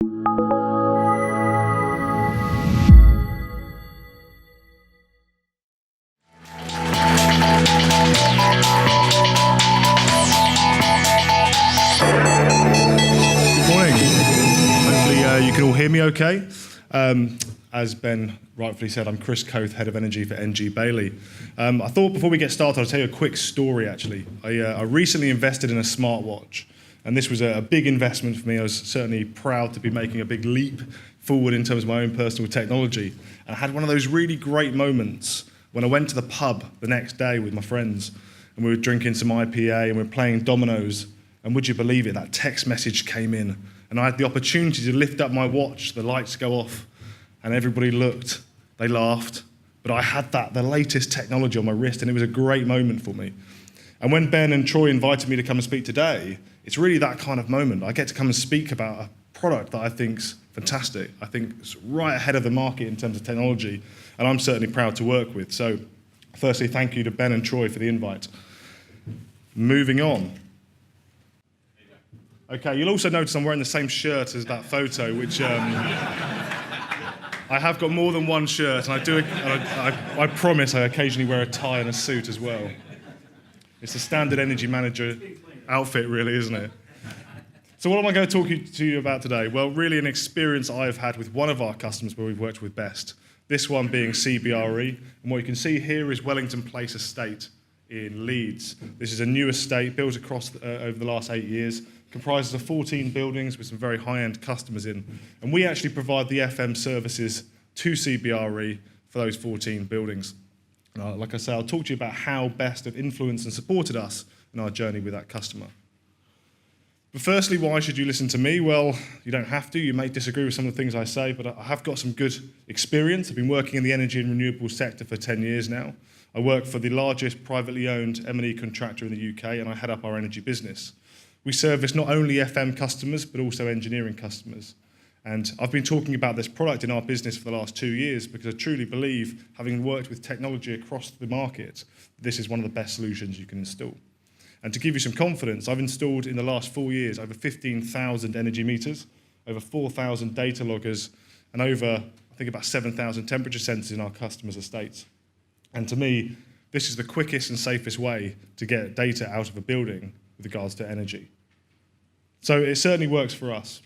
You can all hear me okay. As Ben rightfully said, I'm Chris Coath, Head of Energy for NG Bailey. I thought before we get started, I'll tell you a quick story actually. I recently invested in a smartwatch, and this was a big investment for me. I was certainly proud to be making a big leap forward in terms of my own personal technology. And I had one of those really great moments when I went to the pub the next day with my friends, and we were drinking some IPA and we were playing dominoes, and would you believe it, that text message came in. And I had the opportunity to lift up my watch, the lights go off, and everybody looked, they laughed, but I had the latest technology on my wrist, and it was a great moment for me. And when Ben and Troy invited me to come and speak today, it's really that kind of moment. I get to come and speak about a product that I think's fantastic. I think it's right ahead of the market in terms of technology, and I'm certainly proud to work with. So firstly, thank you to Ben and Troy for the invite. Moving on. Okay, you'll also notice I'm wearing the same shirt as that photo, which I have got more than one shirt, and I promise I occasionally wear a tie and a suit as well. It's a standard energy manager outfit, really, isn't it? So what am I going to talk to you about today? Well, really an experience I've had with one of our customers where we've worked with Best, this one being CBRE, and what you can see here is Wellington Place Estate in Leeds. This is a new estate built across over the last 8 years, comprises of 14 buildings with some very high-end customers in. And we actually provide the FM services to CBRE for those 14 buildings. Like I say, I'll talk to you about how Best have influenced and supported us in our journey with that customer. But firstly, why should you listen to me? Well, you don't have to. You may disagree with some of the things I say, but I have got some good experience. I've been working in the energy and renewables sector for 10 years now. I work for the largest privately owned M&E contractor in the UK, and I head up our energy business. We service not only FM customers, but also engineering customers. And I've been talking about this product in our business for the last 2 years because I truly believe, having worked with technology across the market, this is one of the best solutions you can install. And to give you some confidence, I've installed in the last 4 years over 15,000 energy meters, over 4,000 data loggers, and over, I think, about 7,000 temperature sensors in our customers' estates. And to me, this is the quickest and safest way to get data out of a building with regards to energy. So it certainly works for us.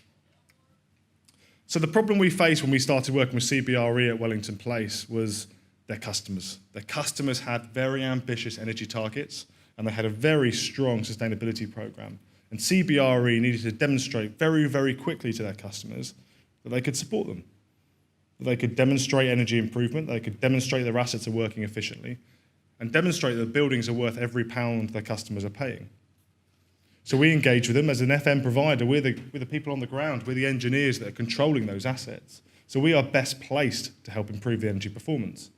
So the problem we faced when we started working with CBRE at Wellington Place was their customers. Their customers had very ambitious energy targets, and they had a very strong sustainability program. And CBRE needed to demonstrate very, very quickly to their customers that they could support them, that they could demonstrate energy improvement, they could demonstrate their assets are working efficiently, and demonstrate that buildings are worth every pound their customers are paying. So we engage with them as an FM provider. We're the people on the ground. We're the engineers that are controlling those assets. So we are best placed to help improve the energy performance.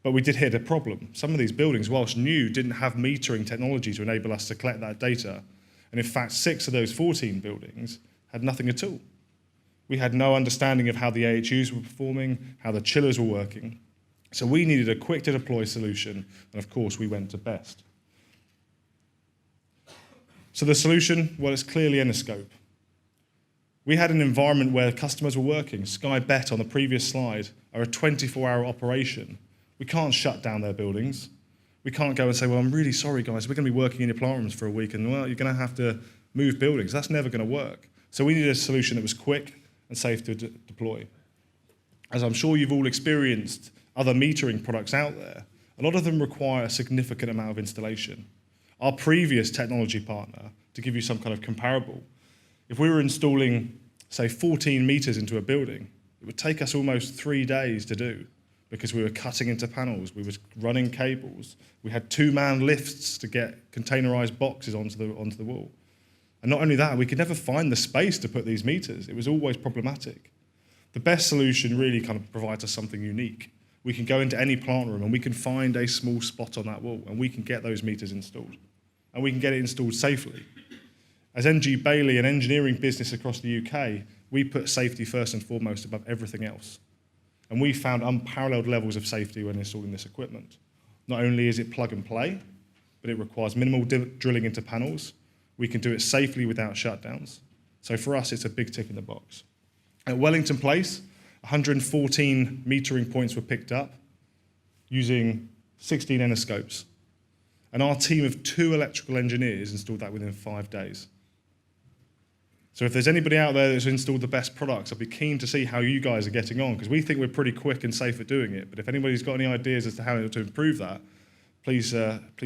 But we did hit a problem. Some of these buildings, whilst new, didn't have metering technology to enable us to collect that data. And in fact, 6 of those 14 buildings had nothing at all. We had no understanding of how the AHUs were performing, how the chillers were working. So we needed a quick-to-deploy solution, and of course, we went to Best. So the solution, well, it's clearly Eniscope. We had an environment where customers were working. Sky Bet on the previous slide are a 24-hour operation. We can't shut down their buildings. We can't go and say, well, I'm really sorry, guys, we're going to be working in your plant rooms for a week, and, well, you're going to have to move buildings. That's never going to work. So we needed a solution that was quick and safe to deploy. As I'm sure you've all experienced other metering products out there, a lot of them require a significant amount of installation. Our previous technology partner, to give you some kind of comparable, if we were installing, say, 14 meters into a building, it would take us almost 3 days to do because we were cutting into panels, we were running cables, we had 2-man lifts to get containerized boxes onto the wall. And not only that, we could never find the space to put these meters. It was always problematic. The Best solution really kind of provides us something unique. We can go into any plant room and we can find a small spot on that wall and we can get those meters installed. And we can get it installed safely. As NG Bailey, an engineering business across the UK, we put safety first and foremost above everything else. And we found unparalleled levels of safety when installing this equipment. Not only is it plug and play, but it requires minimal drilling into panels. We can do it safely without shutdowns. So for us, it's a big tick in the box. At Wellington Place, 114 metering points were picked up using 16 Eniscopes. And our team of 2 electrical engineers installed that within 5 days. So if there's anybody out there that's installed the best products, I'd be keen to see how you guys are getting on, because we think we're pretty quick and safe at doing it. But if anybody's got any ideas as to how to improve that, please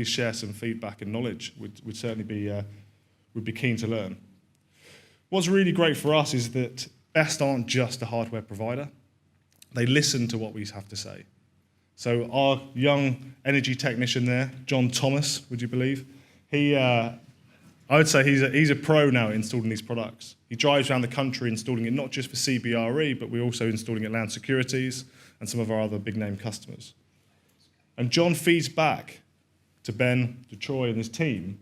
share some feedback and knowledge. We'd certainly be keen to learn. What's really great for us is that Best aren't just a hardware provider. They listen to what we have to say. So our young energy technician there, John Thomas, would you believe? I would say he's a pro now at installing these products. He drives around the country installing it not just for CBRE, but we're also installing it at Land Securities and some of our other big-name customers. And John feeds back to Ben, to Troy and his team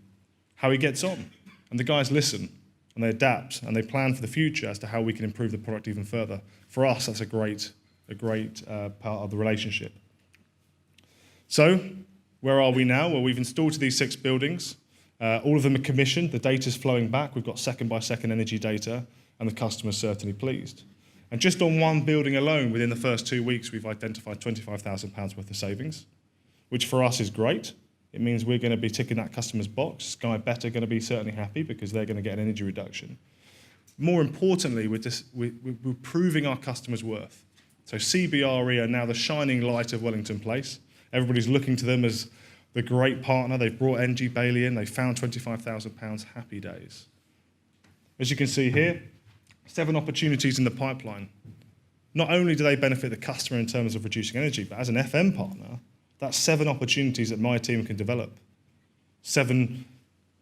how he gets on. And the guys listen, and they adapt, and they plan for the future as to how we can improve the product even further. For us, that's a great part of the relationship. So, where are we now? Well, we've installed to these 6 buildings. All of them are commissioned. The data's flowing back. We've got second-by-second energy data, and the customer's certainly pleased. And just on one building alone, within the first 2 weeks, we've identified £25,000 worth of savings, which for us is great. It means we're going to be ticking that customer's box. Sky Bet are going to be certainly happy because they're going to get an energy reduction. More importantly, we're proving our customers' worth. So CBRE are now the shining light of Wellington Place. Everybody's looking to them as the great partner. They've brought NG Bailey in. They found £25,000. Happy days. As you can see here, 7 opportunities in the pipeline. Not only do they benefit the customer in terms of reducing energy, but as an FM partner, that's 7 opportunities that my team can develop. 7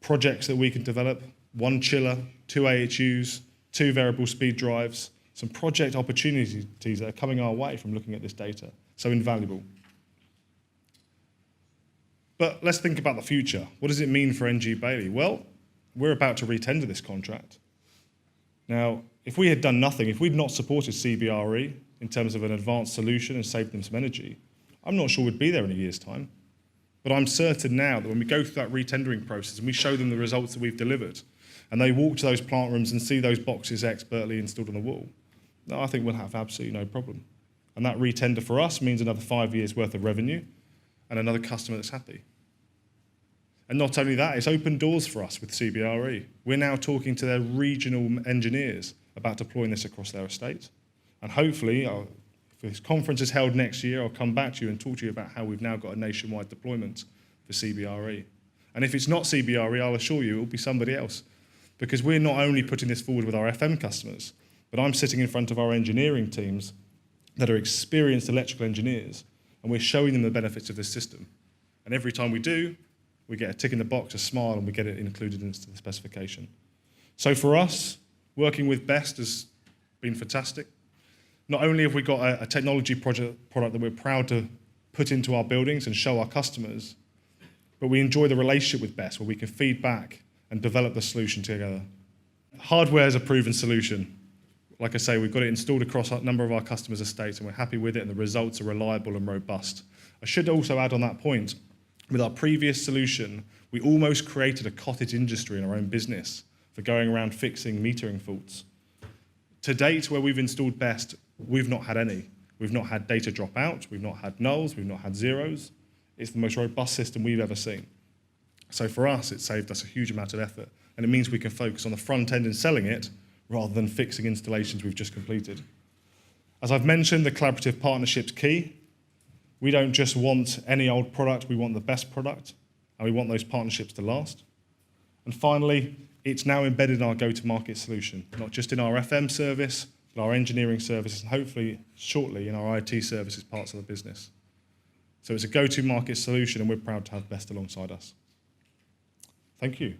projects that we can develop, 1 chiller, 2 AHUs, 2 variable speed drives, some project opportunities that are coming our way from looking at this data. So invaluable. But let's think about the future. What does it mean for NG Bailey? Well, we're about to re-tender this contract. Now, if we had done nothing, if we'd not supported CBRE in terms of an advanced solution and saved them some energy, I'm not sure we'd be there in a year's time. But I'm certain now that when we go through that re-tendering process and we show them the results that we've delivered, and they walk to those plant rooms and see those boxes expertly installed on the wall, I think we'll have absolutely no problem. And that re-tender for us means another 5 years' worth of revenue and another customer that's happy. And not only that, it's opened doors for us with CBRE. We're now talking to their regional engineers about deploying this across their estate. And hopefully, if this conference is held next year, I'll come back to you and talk to you about how we've now got a nationwide deployment for CBRE. And if it's not CBRE, I'll assure you it will be somebody else. Because we're not only putting this forward with our FM customers, but I'm sitting in front of our engineering teams that are experienced electrical engineers, and we're showing them the benefits of this system. And every time we do, we get a tick in the box, a smile, and we get it included into the specification. So for us, working with Best has been fantastic. Not only have we got a technology product that we're proud to put into our buildings and show our customers, but we enjoy the relationship with Best where we can feed back and develop the solution together. Hardware is a proven solution. Like I say, we've got it installed across a number of our customers' estates and we're happy with it and the results are reliable and robust. I should also add on that point, with our previous solution, we almost created a cottage industry in our own business for going around fixing metering faults. To date, where we've installed Best, we've not had any. We've not had data drop out, we've not had nulls, we've not had zeros. It's the most robust system we've ever seen. So for us, it saved us a huge amount of effort, and it means we can focus on the front end and selling it rather than fixing installations we've just completed. As I've mentioned, the collaborative partnership's key. We don't just want any old product, we want the best product, and we want those partnerships to last. And finally, it's now embedded in our go-to-market solution, not just in our FM service, but our engineering services, and hopefully, shortly, in our IT services parts of the business. So it's a go-to-market solution, and we're proud to have Best alongside us. Thank you.